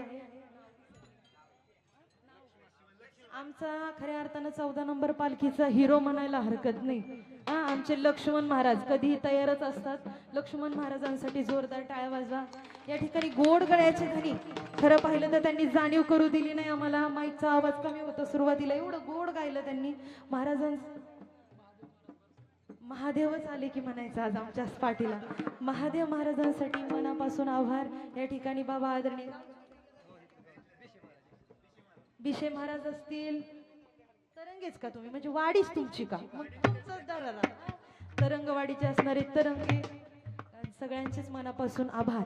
आमचा खऱ्या अर्थानं 14 नंबर पालखीचा हिरो म्हणायला हरकत नाही आमचे लक्ष्मण महाराज कधीही तयारच असतात लक्ष्मण महाराजांसाठी जोरदार टाळ्या वाजवा या ठिकाणी गोड गळ्याचे धनी खरं पाहिलं तर त्यांनी जाणीव करू दिली नाही आम्हाला माईकचा आवाज कमी होता सुरुवातीला एवढं गोड गायलं त्यांनी महादेवच आले की म्हणायचं आज आमच्या पाठीला महादेव महाराजांसाठी मनापासून आभार या ठिकाणी बाबा आदरणीय बिशे महाराज असतील तरंगेच का तुम्ही म्हणजे वाडीच तुमची का मग तुमचंच दाराला तरंगवाडीचे असणारे तरंगे सगळ्यांचेच मनापासून आभार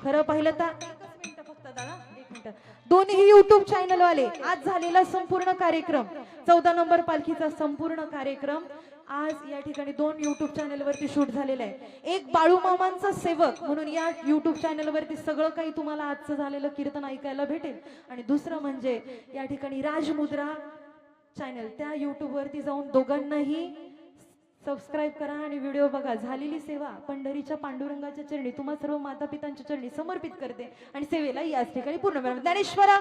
खरं पाहिलं तर एकच मिनिट फक्त दादा एक मिनिट दोन्ही युट्यूब चॅनल वाले आज झालेला संपूर्ण कार्यक्रम 14 नंबर पालखीचा संपूर्ण कार्यक्रम आज या ठिकाणी 2 युट्यूब चॅनल वरती शूट झालेला आहे एक बाळू मामांचा सेवक म्हणून या युट्यूब चॅनल वरती सगळं काही तुम्हाला आजचं झालेलं कीर्तन ऐकायला भेटेल आणि दुसरं म्हणजे या ठिकाणी राजमुद्रा चॅनल त्या युट्यूब वरती जाऊन दोघांनाही सबस्क्राइब करा आणि व्हिडिओ बघा झालेली सेवा पंढरीच्या पांडुरंगाच्या चरणी तुम्हा सर्व माता पितांच्या चरणी समर्पित करते आणि सेवेला याच ठिकाणी पूर्ण ज्ञानेश्वरा